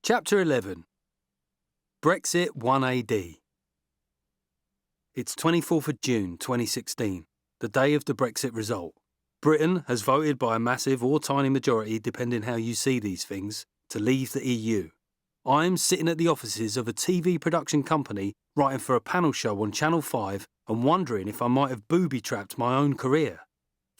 Chapter 11. Brexit 1 AD. It's 24th of June 2016, the day of the Brexit result. Britain has voted by a massive or tiny majority, depending how you see these things, to leave the EU. I'm sitting at the offices of a TV production company writing for a panel show on Channel 5 and wondering if I might have booby-trapped my own career.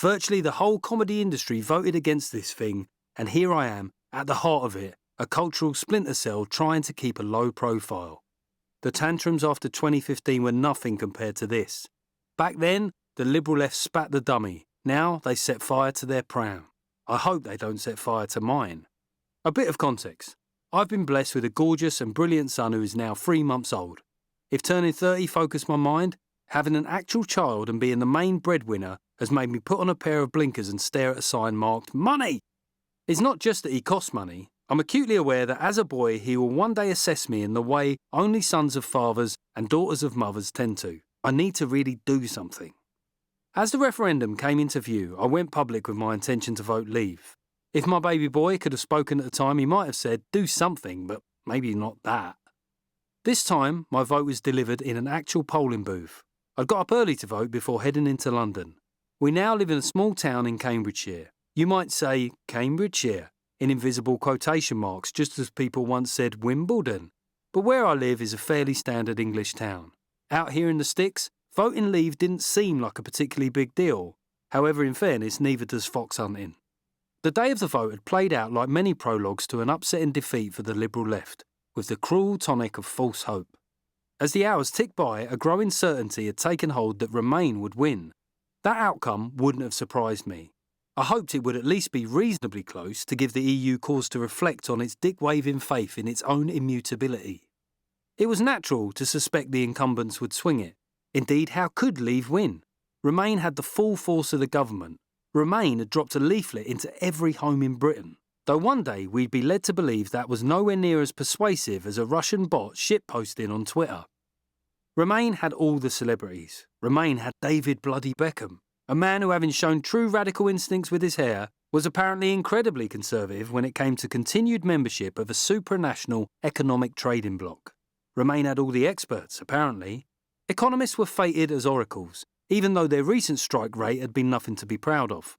Virtually the whole comedy industry voted against this thing, and here I am, at the heart of it, a cultural splinter cell trying to keep a low profile. The tantrums after 2015 were nothing compared to this. Back then, the Liberal left spat the dummy. Now they set fire to their pram. I hope they don't set fire to mine. A bit of context. I've been blessed with a gorgeous and brilliant son who is now 3 months old. If turning 30 focused my mind, having an actual child and being the main breadwinner has made me put on a pair of blinkers and stare at a sign marked money. It's not just that he costs money. I'm acutely aware that as a boy he will one day assess me in the way only sons of fathers and daughters of mothers tend to. I need to really do something. As the referendum came into view, I went public with my intention to vote leave. If my baby boy could have spoken at the time, he might have said, do something, but maybe not that. This time, my vote was delivered in an actual polling booth. I got up early to vote before heading into London. We now live in a small town in Cambridgeshire. You might say, Cambridgeshire, in invisible quotation marks, just as people once said Wimbledon. But where I live is a fairly standard English town. Out here in the sticks, voting leave didn't seem like a particularly big deal. However, in fairness, neither does fox hunting. The day of the vote had played out like many prologues to an upsetting defeat for the Liberal left, with the cruel tonic of false hope. As the hours ticked by, a growing certainty had taken hold that Remain would win. That outcome wouldn't have surprised me. I hoped it would at least be reasonably close to give the EU cause to reflect on its dick-waving faith in its own immutability. It was natural to suspect the incumbents would swing it. Indeed, how could Leave win? Remain had the full force of the government. Remain had dropped a leaflet into every home in Britain, though one day we'd be led to believe that was nowhere near as persuasive as a Russian bot shitposting on Twitter. Remain had all the celebrities. Remain had David bloody Beckham, a man who, having shown true radical instincts with his hair, was apparently incredibly conservative when it came to continued membership of a supranational economic trading bloc. Remain had all the experts, apparently. Economists were fated as oracles, even though their recent strike rate had been nothing to be proud of.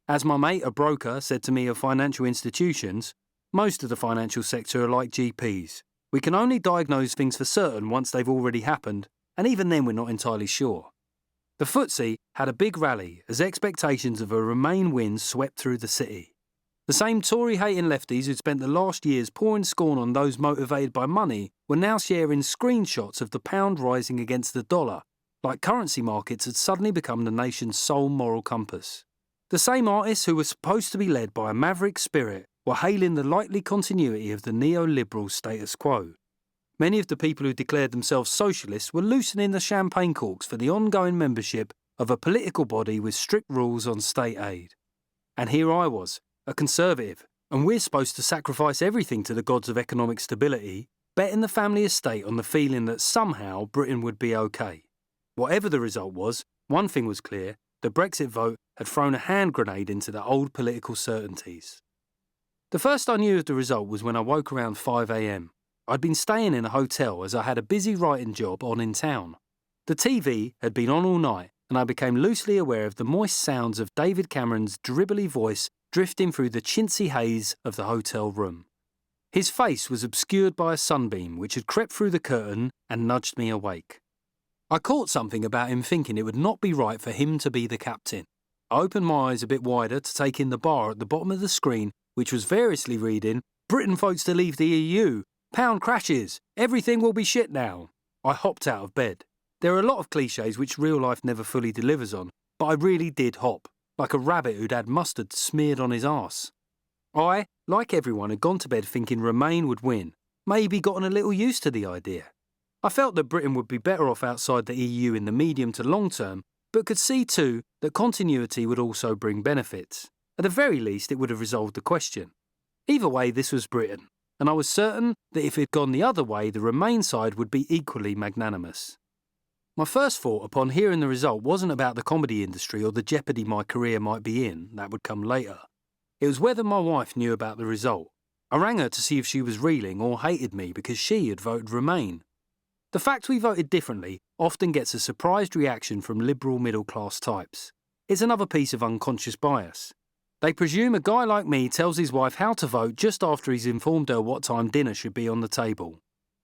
As my mate, a broker, said to me of financial institutions, most of the financial sector are like GPs. We can only diagnose things for certain once they've already happened, and even then we're not entirely sure. The FTSE had a big rally as expectations of a Remain win swept through the city. The same Tory-hating lefties who'd spent the last years pouring scorn on those motivated by money were now sharing screenshots of the pound rising against the dollar, like currency markets had suddenly become the nation's sole moral compass. The same artists who were supposed to be led by a maverick spirit were hailing the likely continuity of the neoliberal status quo. Many of the people who declared themselves socialists were loosening the champagne corks for the ongoing membership of a political body with strict rules on state aid. And here I was, a conservative, and we're supposed to sacrifice everything to the gods of economic stability, betting the family estate on the feeling that somehow Britain would be okay. Whatever the result was, one thing was clear: the Brexit vote had thrown a hand grenade into the old political certainties. The first I knew of the result was when I woke around 5 a.m. I'd been staying in a hotel as I had a busy writing job on in town. The TV had been on all night, and I became loosely aware of the moist sounds of David Cameron's dribbly voice drifting through the chintzy haze of the hotel room. His face was obscured by a sunbeam which had crept through the curtain and nudged me awake. I caught something about him thinking it would not be right for him to be the captain. I opened my eyes a bit wider to take in the bar at the bottom of the screen, which was variously reading, "Britain votes to leave the EU. Pound crashes. Everything will be shit now." I hopped out of bed. There are a lot of cliches which real life never fully delivers on, but I really did hop, like a rabbit who'd had mustard smeared on his arse. I, like everyone, had gone to bed thinking Remain would win, maybe gotten a little used to the idea. I felt that Britain would be better off outside the EU in the medium to long term, but could see too that continuity would also bring benefits. At the very least, it would have resolved the question. Either way, this was Britain, and I was certain that if it had gone the other way, the Remain side would be equally magnanimous. My first thought upon hearing the result wasn't about the comedy industry or the jeopardy my career might be in. That would come later. It was whether my wife knew about the result. I rang her to see if she was reeling or hated me because she had voted Remain. The fact we voted differently often gets a surprised reaction from liberal middle-class types. It's another piece of unconscious bias. They presume a guy like me tells his wife how to vote just after he's informed her what time dinner should be on the table.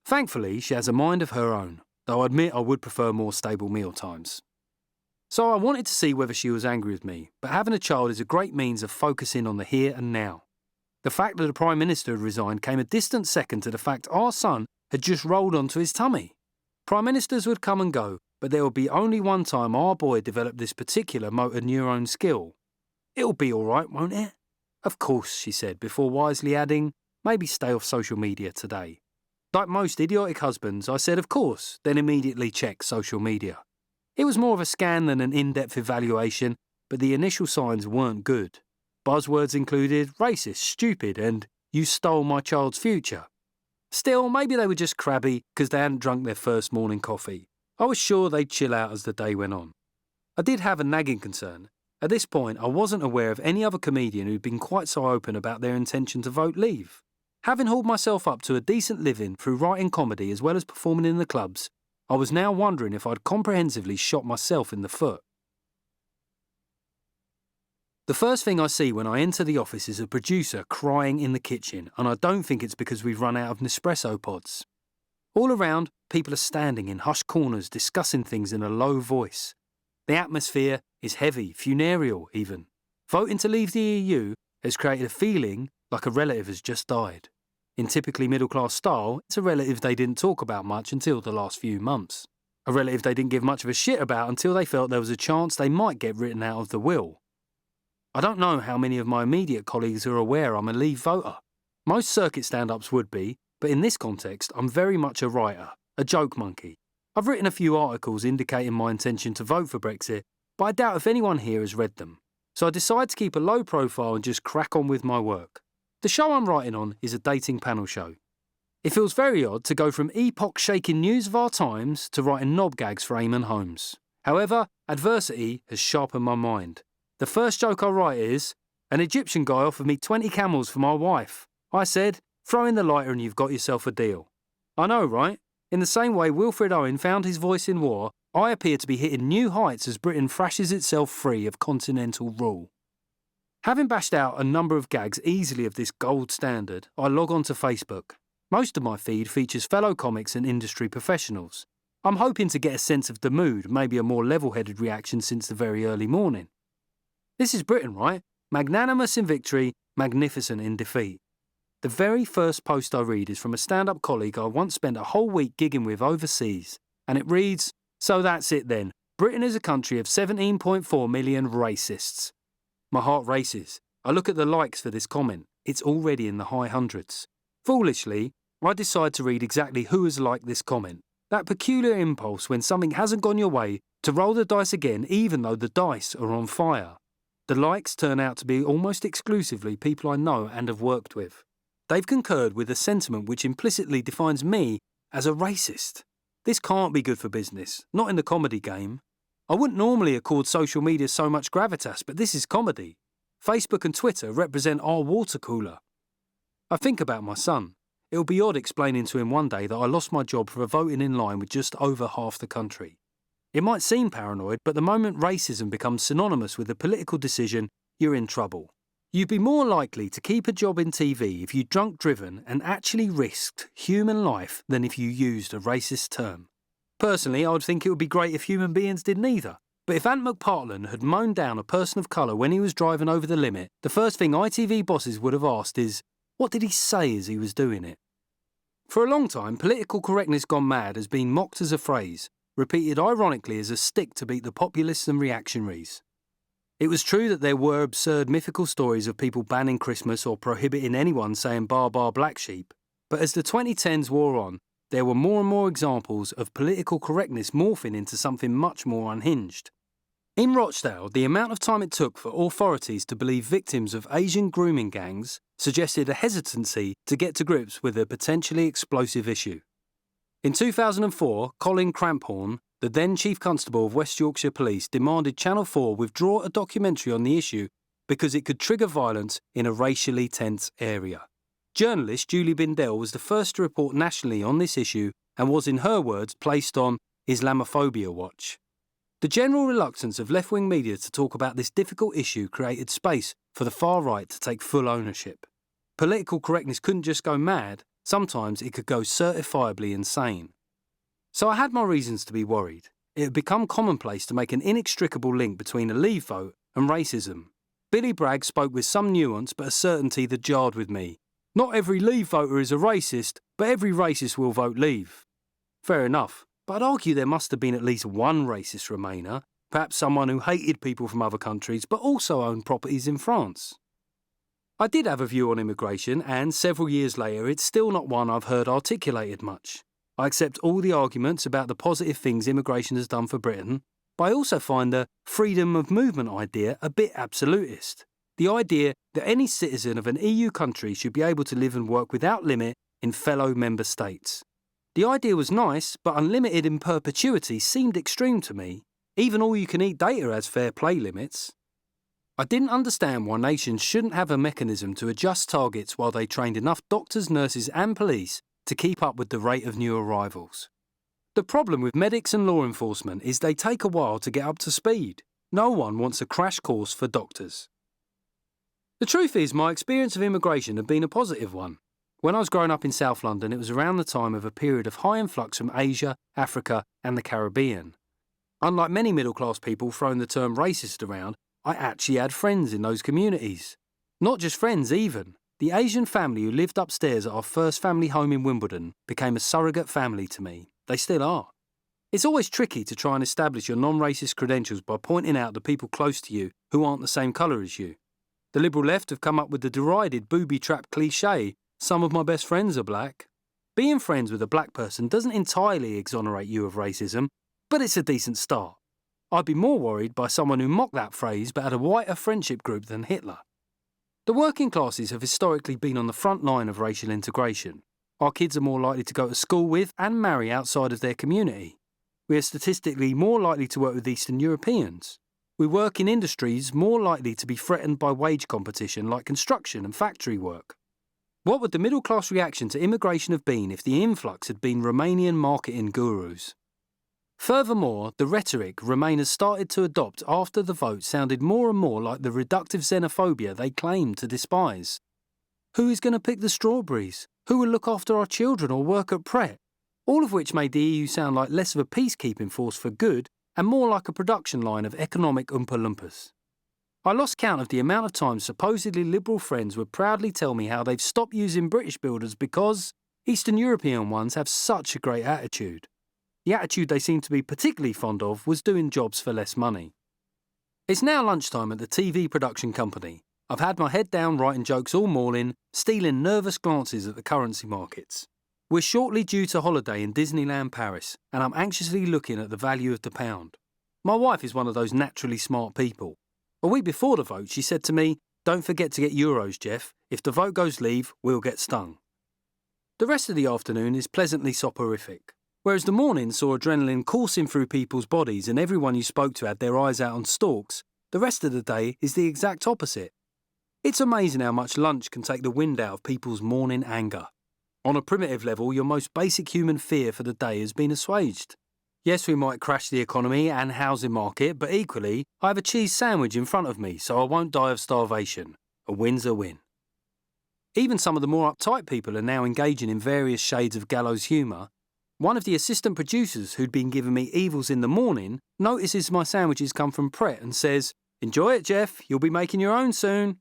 Thankfully, she has a mind of her own, though I admit I would prefer more stable meal times. So I wanted to see whether she was angry with me, but having a child is a great means of focusing on the here and now. The fact that the Prime Minister had resigned came a distant second to the fact our son had just rolled onto his tummy. Prime Ministers would come and go, but there would be only one time our boy developed this particular motor neuron skill. It'll be all right, won't it? Of course, she said, before wisely adding, maybe stay off social media today. Like most idiotic husbands, I said of course, then immediately checked social media. It was more of a scan than an in-depth evaluation, but the initial signs weren't good. Buzzwords included racist, stupid, and you stole my child's future. Still, maybe they were just crabby because they hadn't drunk their first morning coffee. I was sure they'd chill out as the day went on. I did have a nagging concern. At this point, I wasn't aware of any other comedian who'd been quite so open about their intention to vote Leave. Having hauled myself up to a decent living through writing comedy as well as performing in the clubs, I was now wondering if I'd comprehensively shot myself in the foot. The first thing I see when I enter the office is a producer crying in the kitchen, and I don't think it's because we've run out of Nespresso pods. All around, people are standing in hushed corners discussing things in a low voice. The atmosphere is heavy, funereal even. Voting to leave the EU has created a feeling like a relative has just died. In typically middle-class style, it's a relative they didn't talk about much until the last few months. A relative they didn't give much of a shit about until they felt there was a chance they might get written out of the will. I don't know how many of my immediate colleagues are aware I'm a Leave voter. Most circuit stand-ups would be, but in this context, I'm very much a writer, a joke monkey. I've written a few articles indicating my intention to vote for Brexit, but I doubt if anyone here has read them. So I decided to keep a low profile and just crack on with my work. The show I'm writing on is a dating panel show. It feels very odd to go from epoch-shaking news of our times to writing knob gags for Eamon Holmes. However, adversity has sharpened my mind. The first joke I write is, an Egyptian guy offered me 20 camels for my wife. I said, throw in the lighter and you've got yourself a deal. I know, right? In the same way Wilfred Owen found his voice in war, I appear to be hitting new heights as Britain thrashes itself free of continental rule. Having bashed out a number of gags easily of this gold standard, I log on to Facebook. Most of my feed features fellow comics and industry professionals. I'm hoping to get a sense of the mood, maybe a more level-headed reaction since the very early morning. This is Britain, right? Magnanimous in victory, magnificent in defeat. The very first post I read is from a stand-up colleague I once spent a whole week gigging with overseas, and it reads, so that's it then. Britain is a country of 17.4 million racists. My heart races. I look at the likes for this comment. It's already in the high hundreds. Foolishly, I decide to read exactly who has liked this comment. That peculiar impulse when something hasn't gone your way to roll the dice again even though the dice are on fire. The likes turn out to be almost exclusively people I know and have worked with. They've concurred with a sentiment which implicitly defines me as a racist. This can't be good for business, not in the comedy game. I wouldn't normally accord social media so much gravitas, but this is comedy. Facebook and Twitter represent our water cooler. I think about my son. It'll be odd explaining to him one day that I lost my job for voting in line with just over half the country. It might seem paranoid, but the moment racism becomes synonymous with a political decision, you're in trouble. You'd be more likely to keep a job in TV if you drunk-driven and actually risked human life than if you used a racist term. Personally, I would think it would be great if human beings did neither. But if Ant McPartlin had mown down a person of colour when he was driving over the limit, the first thing ITV bosses would have asked is, what did he say as he was doing it? For a long time, political correctness gone mad has been mocked as a phrase, repeated ironically as a stick to beat the populists and reactionaries. It was true that there were absurd mythical stories of people banning Christmas or prohibiting anyone saying bar bar black sheep, but as the 2010s wore on, there were more and more examples of political correctness morphing into something much more unhinged. In Rochdale, the amount of time it took for authorities to believe victims of Asian grooming gangs suggested a hesitancy to get to grips with a potentially explosive issue. In 2004, Colin Cramphorn, the then Chief Constable of West Yorkshire Police, demanded Channel 4 withdraw a documentary on the issue because it could trigger violence in a racially tense area. Journalist Julie Bindell was the first to report nationally on this issue and was, in her words, placed on Islamophobia watch. The general reluctance of left-wing media to talk about this difficult issue created space for the far right to take full ownership. Political correctness couldn't just go mad, sometimes it could go certifiably insane. So I had my reasons to be worried. It had become commonplace to make an inextricable link between a Leave vote and racism. Billy Bragg spoke with some nuance but a certainty that jarred with me. Not every Leave voter is a racist, but every racist will vote Leave. Fair enough, but I'd argue there must have been at least one racist Remainer, perhaps someone who hated people from other countries but also owned properties in France. I did have a view on immigration and, several years later, it's still not one I've heard articulated much. I accept all the arguments about the positive things immigration has done for Britain, but I also find the freedom of movement idea a bit absolutist. The idea that any citizen of an EU country should be able to live and work without limit in fellow member states. The idea was nice, but unlimited in perpetuity seemed extreme to me. Even all-you-can-eat data has fair play limits. I didn't understand why nations shouldn't have a mechanism to adjust targets while they trained enough doctors, nurses and police to keep up with the rate of new arrivals. The problem with medics and law enforcement is they take a while to get up to speed. No one wants a crash course for doctors. The truth is, my experience of immigration had been a positive one. When I was growing up in South London, it was around the time of a period of high influx from Asia, Africa and the Caribbean. Unlike many middle-class people throwing the term racist around, I actually had friends in those communities. Not just friends even. The Asian family who lived upstairs at our first family home in Wimbledon became a surrogate family to me. They still are. It's always tricky to try and establish your non-racist credentials by pointing out the people close to you who aren't the same colour as you. The liberal left have come up with the derided booby-trap cliché, some of my best friends are black. Being friends with a black person doesn't entirely exonerate you of racism, but it's a decent start. I'd be more worried by someone who mocked that phrase but had a whiter friendship group than Hitler. The working classes have historically been on the front line of racial integration. Our kids are more likely to go to school with and marry outside of their community. We are statistically more likely to work with Eastern Europeans. We work in industries more likely to be threatened by wage competition like construction and factory work. What would the middle-class reaction to immigration have been if the influx had been Romanian marketing gurus? Furthermore, the rhetoric Remainers started to adopt after the vote sounded more and more like the reductive xenophobia they claimed to despise. Who is going to pick the strawberries? Who will look after our children or work at Pret? All of which made the EU sound like less of a peacekeeping force for good and more like a production line of economic Oompa Loompas. I lost count of the amount of times supposedly liberal friends would proudly tell me how they've stopped using British builders because Eastern European ones have such a great attitude. The attitude they seemed to be particularly fond of was doing jobs for less money. It's now lunchtime at the TV production company. I've had my head down writing jokes all morning, stealing nervous glances at the currency markets. We're shortly due to holiday in Disneyland Paris, and I'm anxiously looking at the value of the pound. My wife is one of those naturally smart people. A week before the vote, she said to me, "Don't forget to get euros, Geoff. If the vote goes Leave, we'll get stung." The rest of the afternoon is pleasantly soporific. Whereas the morning saw adrenaline coursing through people's bodies and everyone you spoke to had their eyes out on stalks, the rest of the day is the exact opposite. It's amazing how much lunch can take the wind out of people's morning anger. On a primitive level, your most basic human fear for the day has been assuaged. Yes, we might crash the economy and housing market, but equally, I have a cheese sandwich in front of me, so I won't die of starvation. A win's a win. Even some of the more uptight people are now engaging in various shades of gallows humour. One of the assistant producers who'd been giving me evils in the morning notices my sandwiches come from Pret and says, "Enjoy it, Geoff, you'll be making your own soon."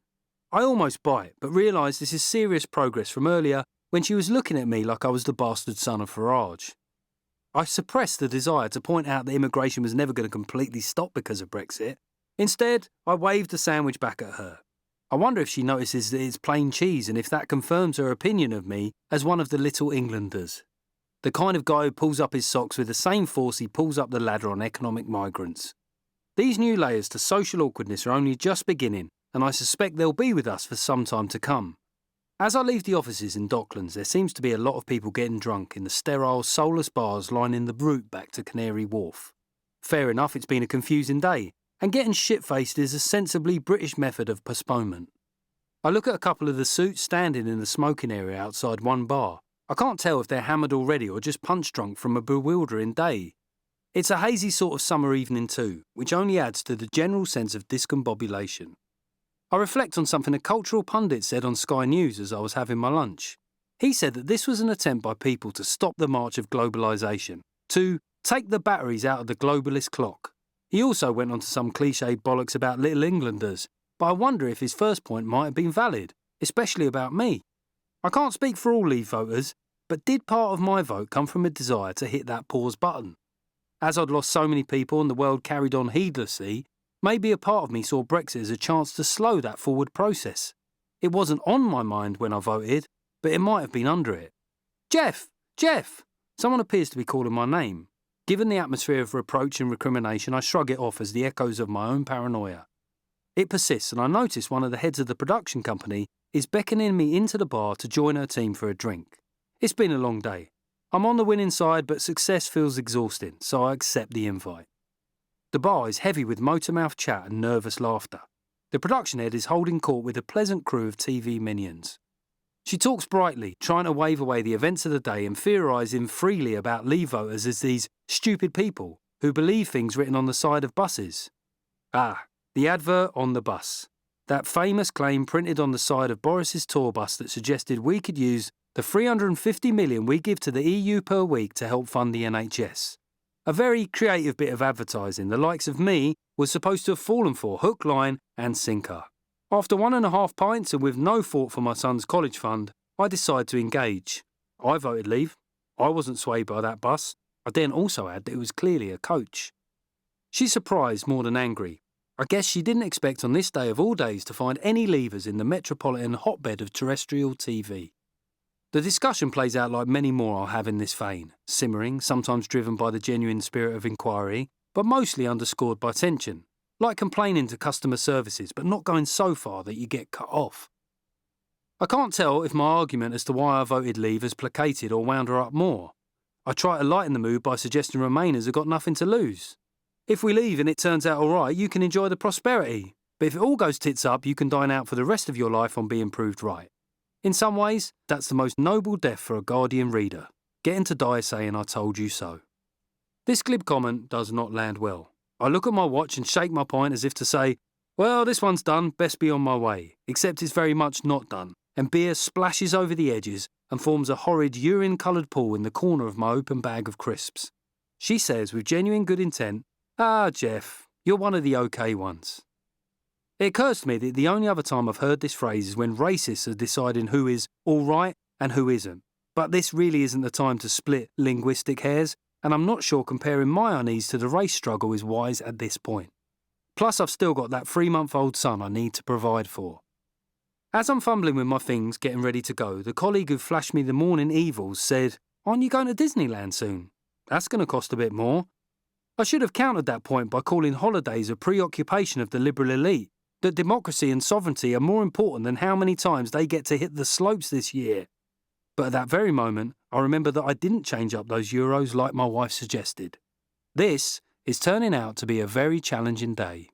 I almost bite, but realise this is serious progress from earlier when she was looking at me like I was the bastard son of Farage. I suppressed the desire to point out that immigration was never going to completely stop because of Brexit. Instead, I waved the sandwich back at her. I wonder if she notices that it's plain cheese and if that confirms her opinion of me as one of the Little Englanders. The kind of guy who pulls up his socks with the same force he pulls up the ladder on economic migrants. These new layers to social awkwardness are only just beginning, and I suspect they'll be with us for some time to come. As I leave the offices in Docklands, there seems to be a lot of people getting drunk in the sterile, soulless bars lining the route back to Canary Wharf. Fair enough, it's been a confusing day, and getting shit-faced is a sensibly British method of postponement. I look at a couple of the suits standing in the smoking area outside one bar. I can't tell if they're hammered already or just punch drunk from a bewildering day. It's a hazy sort of summer evening too, which only adds to the general sense of discombobulation. I reflect on something a cultural pundit said on Sky News as I was having my lunch. He said that this was an attempt by people to stop the march of globalisation, to take the batteries out of the globalist clock. He also went on to some cliched bollocks about Little Englanders, but I wonder if his first point might have been valid, especially about me. I can't speak for all Leave voters, but did part of my vote come from a desire to hit that pause button? As I'd lost so many people and the world carried on heedlessly, maybe a part of me saw Brexit as a chance to slow that forward process. It wasn't on my mind when I voted, but it might have been under it. Geoff! Geoff! Someone appears to be calling my name. Given the atmosphere of reproach and recrimination, I shrug it off as the echoes of my own paranoia. It persists, and I notice one of the heads of the production company is beckoning me into the bar to join her team for a drink. It's been a long day. I'm on the winning side, but success feels exhausting, so I accept the invite. The bar is heavy with motor-mouth chat and nervous laughter. The production head is holding court with a pleasant crew of TV minions. She talks brightly, trying to wave away the events of the day and theorising freely about Leave voters as these stupid people who believe things written on the side of buses. The advert on the bus. That famous claim printed on the side of Boris's tour bus that suggested we could use the 350 million we give to the EU per week to help fund the NHS. A very creative bit of advertising the likes of me was supposed to have fallen for hook, line and sinker. After 1.5 pints and with no thought for my son's college fund, I decided to engage. I voted Leave. I wasn't swayed by that bus. I then also add that it was clearly a coach. She's surprised more than angry. I guess she didn't expect on this day of all days to find any Leavers in the metropolitan hotbed of terrestrial TV. The discussion plays out like many more I'll have in this vein, simmering, sometimes driven by the genuine spirit of inquiry, but mostly underscored by tension, like complaining to customer services but not going so far that you get cut off. I can't tell if my argument as to why I voted Leave has placated or wound her up more. I try to lighten the mood by suggesting Remainers have got nothing to lose. If we leave and it turns out all right, you can enjoy the prosperity, but if it all goes tits up, you can dine out for the rest of your life on being proved right. In some ways, that's the most noble death for a Guardian reader, getting to die saying I told you so. This glib comment does not land well. I look at my watch and shake my pint as if to say, well, this one's done, best be on my way, except it's very much not done, and beer splashes over the edges and forms a horrid urine-coloured pool in the corner of my open bag of crisps. She says with genuine good intent, Geoff, you're one of the okay ones. It occurs to me that the only other time I've heard this phrase is when racists are deciding who is all right and who isn't. But this really isn't the time to split linguistic hairs, and I'm not sure comparing my unease to the race struggle is wise at this point. Plus, I've still got that 3-month-old son I need to provide for. As I'm fumbling with my things, getting ready to go, the colleague who flashed me the morning evils said, aren't you going to Disneyland soon? That's going to cost a bit more. I should have countered that point by calling holidays a preoccupation of the liberal elite, that democracy and sovereignty are more important than how many times they get to hit the slopes this year. But at that very moment, I remember that I didn't change up those euros like my wife suggested. This is turning out to be a very challenging day.